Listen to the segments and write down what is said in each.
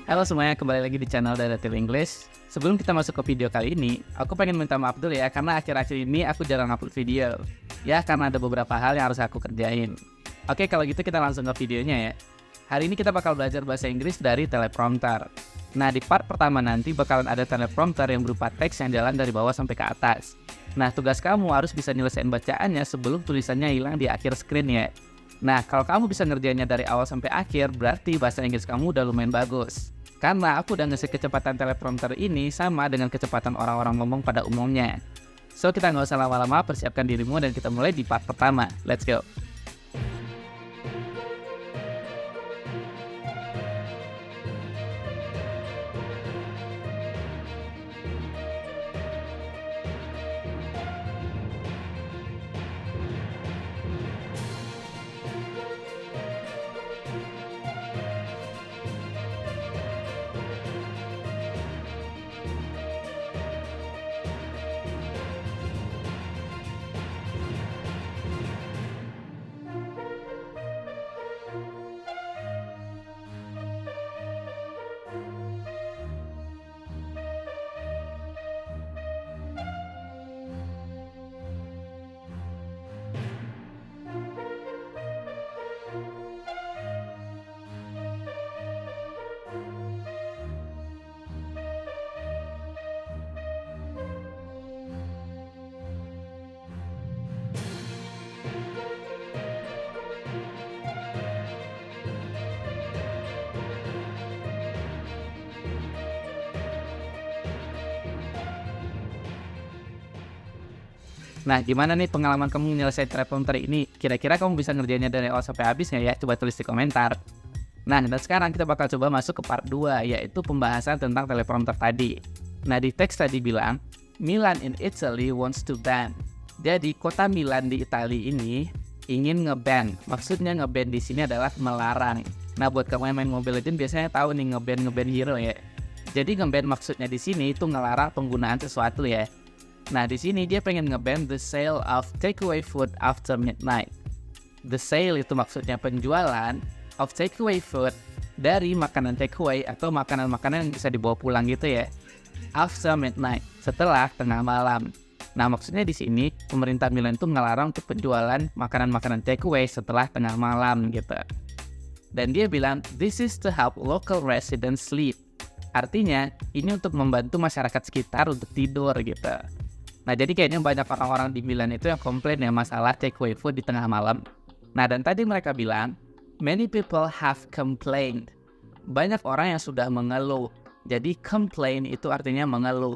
Halo semuanya, kembali lagi di channel Daratil English. Sebelum kita masuk ke video kali ini, aku pengen minta maaf dulu ya, karena akhir-akhir ini aku jarang upload video. Ya, karena ada beberapa hal yang harus aku kerjain. Oke, kalau gitu kita langsung ke videonya ya. Hari ini kita bakal belajar bahasa Inggris dari teleprompter. Nah, di part pertama nanti bakalan ada teleprompter yang berupa teks yang jalan dari bawah sampai ke atas. Nah, tugas kamu harus bisa nyelesain bacaannya sebelum tulisannya hilang di akhir screen ya. Nah, kalau kamu bisa ngerjainnya dari awal sampai akhir, berarti bahasa Inggris kamu udah lumayan bagus. Karena aku udah ngasih kecepatan teleprompter ini sama dengan kecepatan orang-orang ngomong pada umumnya. So, kita nggak usah lama-lama, persiapkan dirimu dan kita mulai di part pertama. Let's go! Nah, gimana nih pengalaman kamu menyelesaikan teleprompter ini? Kira-kira kamu bisa ngerjainnya dari awal sampai habis nggak ya? Coba tulis di komentar. Nah, dan sekarang kita bakal coba masuk ke part 2, yaitu pembahasan tentang teleprompter tadi. Nah, di teks tadi bilang, Milan in Italy wants to ban. Jadi, kota Milan di Italia ini ingin nge-ban. Maksudnya nge-ban di sini adalah melarang. Nah, buat kamu yang main Mobile Legends biasanya tahu nih nge-ban hero ya. Jadi, nge-ban maksudnya di sini itu ngelarang penggunaan sesuatu ya. Nah, di sini dia pengen nge-ban the sale of takeaway food after midnight. The sale itu maksudnya penjualan of takeaway food dari makanan takeaway atau makanan-makanan yang bisa dibawa pulang gitu ya. After midnight, setelah tengah malam. Nah, maksudnya di sini pemerintah Milan itu ngelarang untuk penjualan makanan-makanan takeaway setelah tengah malam gitu. Dan dia bilang, this is to help local residents sleep. Artinya, ini untuk membantu masyarakat sekitar untuk tidur gitu. Nah, jadi kayaknya banyak orang-orang di Milan itu yang komplain ya masalah takeaway food di tengah malam. Nah, dan tadi mereka bilang, many people have complained. Banyak orang yang sudah mengeluh. Jadi, complain itu artinya mengeluh.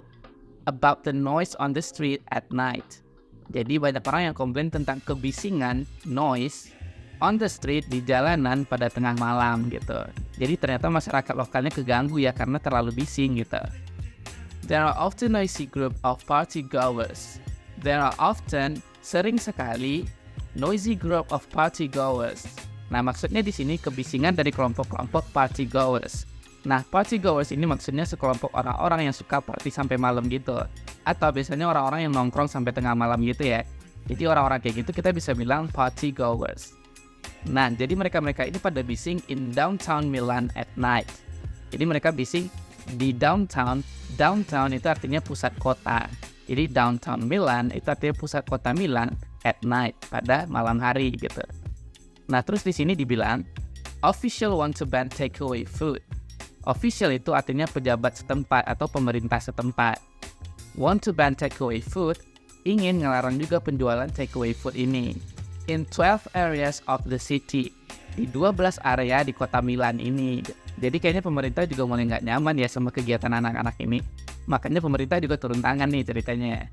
About the noise on the street at night. Jadi, banyak orang yang komplain tentang kebisingan, noise, on the street, di jalanan pada tengah malam gitu. Jadi, ternyata masyarakat lokalnya keganggu ya karena terlalu bising gitu. There are often noisy group of party goers. There are often, sering sekali, noisy group of party goers. Nah, maksudnya di sini kebisingan dari kelompok-kelompok party goers. Nah, party goers ini maksudnya sekelompok orang-orang yang suka party sampai malam gitu. Atau biasanya orang-orang yang nongkrong sampai tengah malam gitu ya. Jadi orang-orang kayak gitu kita bisa bilang party goers. Nah, jadi mereka-mereka ini pada bising in downtown Milan at night. Jadi mereka bising di downtown. Downtown itu artinya pusat kota. Jadi downtown Milan itu artinya pusat kota Milan at night, pada malam hari gitu. Nah, terus di sini dibilang official want to ban takeaway food. Official itu artinya pejabat setempat atau pemerintah setempat. Want to ban takeaway food, ingin ngelarang juga penjualan takeaway food ini. In 12 areas of the city. Di 12 area di kota Milan ini. Jadi kayaknya pemerintah juga mulai nggak nyaman ya sama kegiatan anak-anak ini. Makanya pemerintah juga turun tangan nih ceritanya.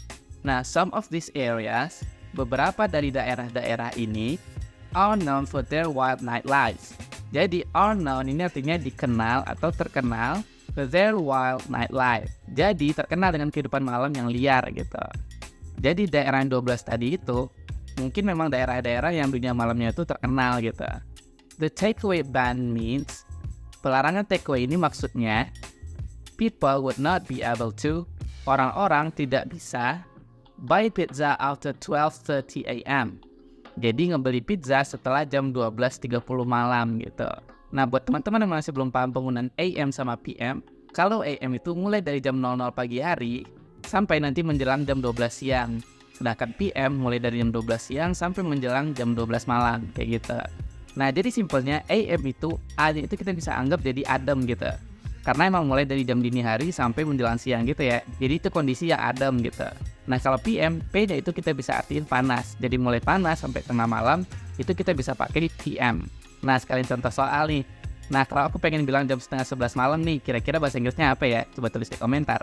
Nah, some of these areas, beberapa dari daerah-daerah ini, are known for their wild nightlife. Jadi are known ini artinya dikenal atau terkenal for their wild nightlife. Jadi terkenal dengan kehidupan malam yang liar gitu. Jadi daerah yang 12 tadi itu, mungkin memang daerah-daerah yang dunia malamnya itu terkenal gitu. The takeaway ban means, pelarangan takeaway ini maksudnya people would not be able to, orang-orang tidak bisa buy pizza after 12:30 AM. Jadi ngebeli pizza setelah jam 12.30 malam gitu. Nah, buat teman-teman yang masih belum paham penggunaan AM sama PM, kalau AM itu mulai dari jam 00 pagi hari sampai nanti menjelang jam 12 siang. Sedangkan PM mulai dari jam 12 siang sampai menjelang jam 12 malam, kayak gitu. Nah, jadi simpelnya AM itu, A-nya itu kita bisa anggap jadi adem gitu. Karena emang mulai dari jam dini hari sampai menjelang siang gitu ya. Jadi itu kondisi yang adem gitu. Nah, kalau PM, P-nya itu kita bisa artiin panas. Jadi mulai panas sampai tengah malam, itu kita bisa pakai PM. Nah, sekalian contoh soal nih. Nah, kalau aku pengen bilang jam setengah 11 malam nih, kira-kira bahasa Inggrisnya apa ya? Coba tulis di komentar.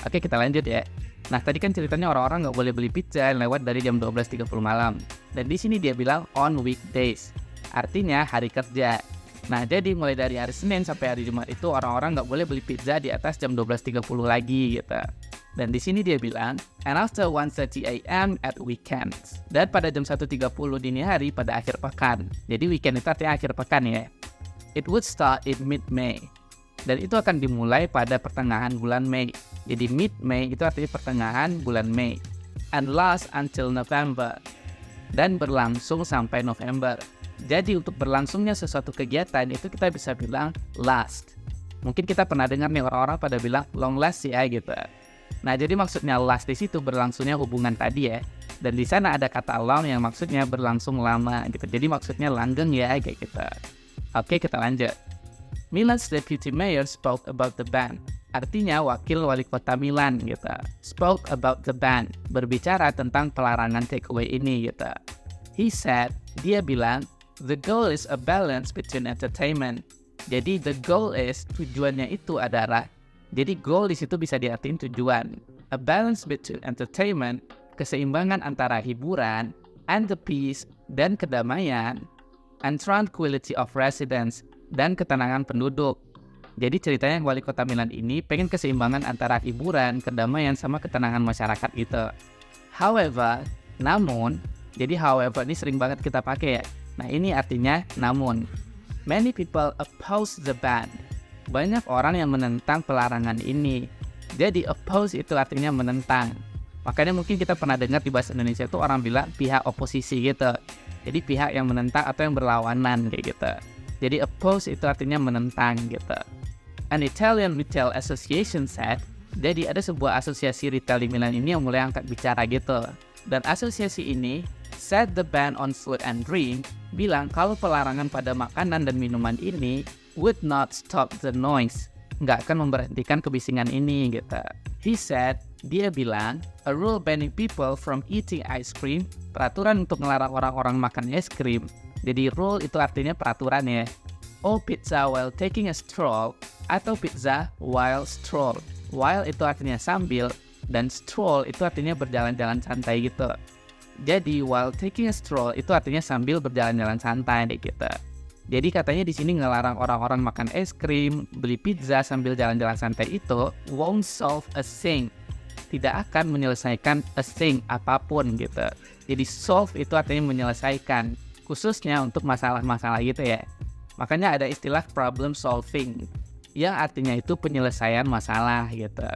Oke, kita lanjut ya. Nah, tadi kan ceritanya orang-orang nggak boleh beli pizza yang lewat dari jam 12.30 malam. Dan di sini dia bilang on weekdays. Artinya hari kerja. Nah, jadi mulai dari hari Senin sampai hari Jumat itu orang-orang nggak boleh beli pizza di atas jam 12.30 lagi gitu. Dan di sini dia bilang, and after 1:30 a.m. at weekends. Dan pada jam 1.30 dini hari pada akhir pekan. Jadi weekend itu artinya akhir pekan ya. It would start in mid-May. Dan itu akan dimulai pada pertengahan bulan Mei. Jadi mid-May itu artinya pertengahan bulan Mei. And last until November. Dan berlangsung sampai November. Jadi untuk berlangsungnya sesuatu kegiatan itu kita bisa bilang last. Mungkin kita pernah dengar nih orang-orang pada bilang long last ya gitu. Nah, jadi maksudnya last di situ berlangsungnya hubungan tadi ya. Dan di sana ada kata long yang maksudnya berlangsung lama gitu. Jadi maksudnya langgeng ya kayak gitu. Oke, kita lanjut. Milan's deputy mayor spoke about the ban. Artinya wakil wali kota Milan gitu. Spoke about the ban. Berbicara tentang pelarangan takeaway ini gitu. He said, dia bilang, the goal is a balance between entertainment. Jadi the goal is, tujuannya itu adalah, jadi goal di situ bisa diartikan tujuan. A balance between entertainment, keseimbangan antara hiburan, and the peace, dan kedamaian, and tranquility of residents, dan ketenangan penduduk. Jadi ceritanya wali kota Milan ini pengen keseimbangan antara hiburan, kedamaian, sama ketenangan masyarakat gitu. However, namun, jadi however ini sering banget kita pakai ya. Nah, ini artinya namun. Many people oppose the ban. Banyak orang yang menentang pelarangan ini. Jadi oppose itu artinya menentang. Makanya mungkin kita pernah dengar di bahasa Indonesia itu orang bilang pihak oposisi gitu. Jadi pihak yang menentang atau yang berlawanan kayak gitu. Jadi oppose itu artinya menentang gitu. An Italian Retail Association said, jadi ada sebuah asosiasi retail di Milan ini yang mulai angkat bicara gitu. Dan asosiasi ini said the ban on food and drink, bilang kalau pelarangan pada makanan dan minuman ini would not stop the noise, nggak akan memberhentikan kebisingan ini gitu. He said, dia bilang, a rule banning people from eating ice cream, peraturan untuk melarang orang-orang makan es krim. Jadi rule itu artinya peraturan ya. Or pizza while taking a stroll, atau pizza while stroll. While itu artinya sambil, dan stroll itu artinya berjalan-jalan santai gitu. Jadi while taking a stroll itu artinya sambil berjalan-jalan santai gitu. Jadi katanya di sini ngelarang orang-orang makan es krim, beli pizza sambil jalan-jalan santai itu won't solve a thing. Tidak akan menyelesaikan a thing apapun gitu. Jadi solve itu artinya menyelesaikan, khususnya untuk masalah-masalah gitu ya. Makanya ada istilah problem solving, yang artinya itu penyelesaian masalah gitu.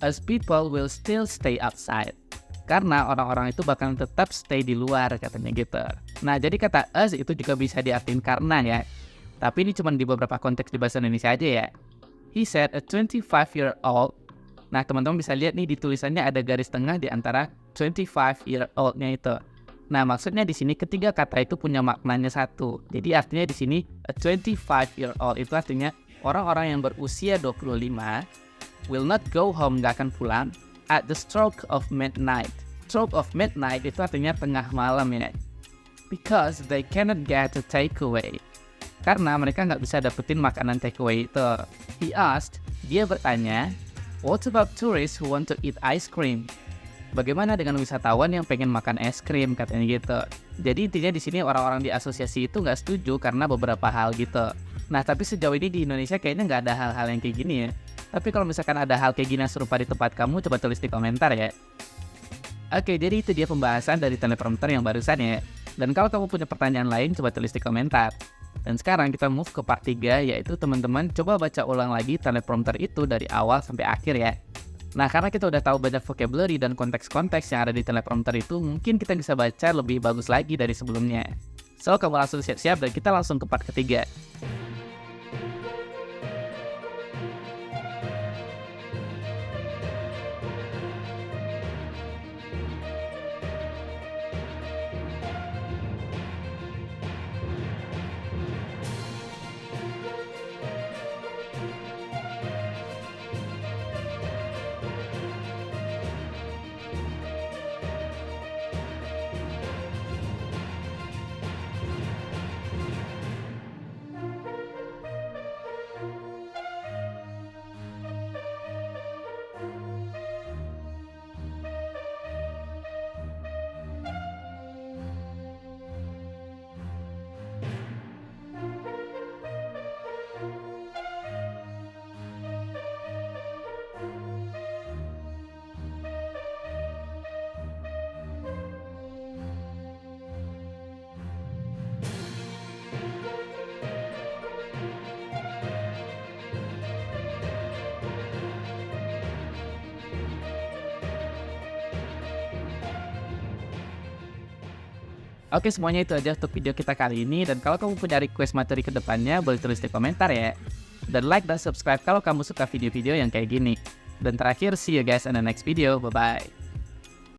As people will still stay outside. Karena orang-orang itu bakal tetap stay di luar katanya gitu. Nah, jadi kata as itu juga bisa diartikan karena ya. Tapi ini cuma di beberapa konteks di bahasa Indonesia aja ya. He said a 25-year-old. Nah, teman-teman bisa lihat nih di tulisannya ada garis tengah di antara 25-year-old-nya itu. Nah, maksudnya di sini ketiga kata itu punya maknanya satu. Jadi artinya di sini a 25-year-old itu artinya orang-orang yang berusia 25 will not go home, gak akan pulang at the stroke of midnight. Stroke of midnight itu artinya tengah malam ya. Because they cannot get a takeaway. Karena mereka nggak bisa dapetin makanan takeaway itu. He asked, dia bertanya, what about tourists who want to eat ice cream? Bagaimana dengan wisatawan yang pengen makan es krim katanya gitu. Jadi intinya di sini orang-orang di asosiasi itu nggak setuju karena beberapa hal gitu. Nah, tapi sejauh ini di Indonesia kayaknya nggak ada hal-hal yang kayak gini ya. Tapi kalau misalkan ada hal kayak gini yang serupa di tempat kamu, coba tulis di komentar ya. Oke, jadi itu dia pembahasan dari teleprompter yang barusan ya. Dan kalau kamu punya pertanyaan lain, coba tulis di komentar. Dan sekarang kita move ke part 3, yaitu teman-teman coba baca ulang lagi teleprompter itu dari awal sampai akhir ya. Nah, karena kita udah tahu banyak vocabulary dan konteks-konteks yang ada di teleprompter itu, mungkin kita bisa baca lebih bagus lagi dari sebelumnya. So, kamu langsung siap-siap dan kita langsung ke part ketiga. Oke, semuanya itu aja untuk video kita kali ini. Dan kalau kamu punya request materi ke depannya, boleh tulis di komentar ya. Dan like dan subscribe kalau kamu suka video-video yang kayak gini. Dan terakhir, see you guys in the next video. Bye-bye.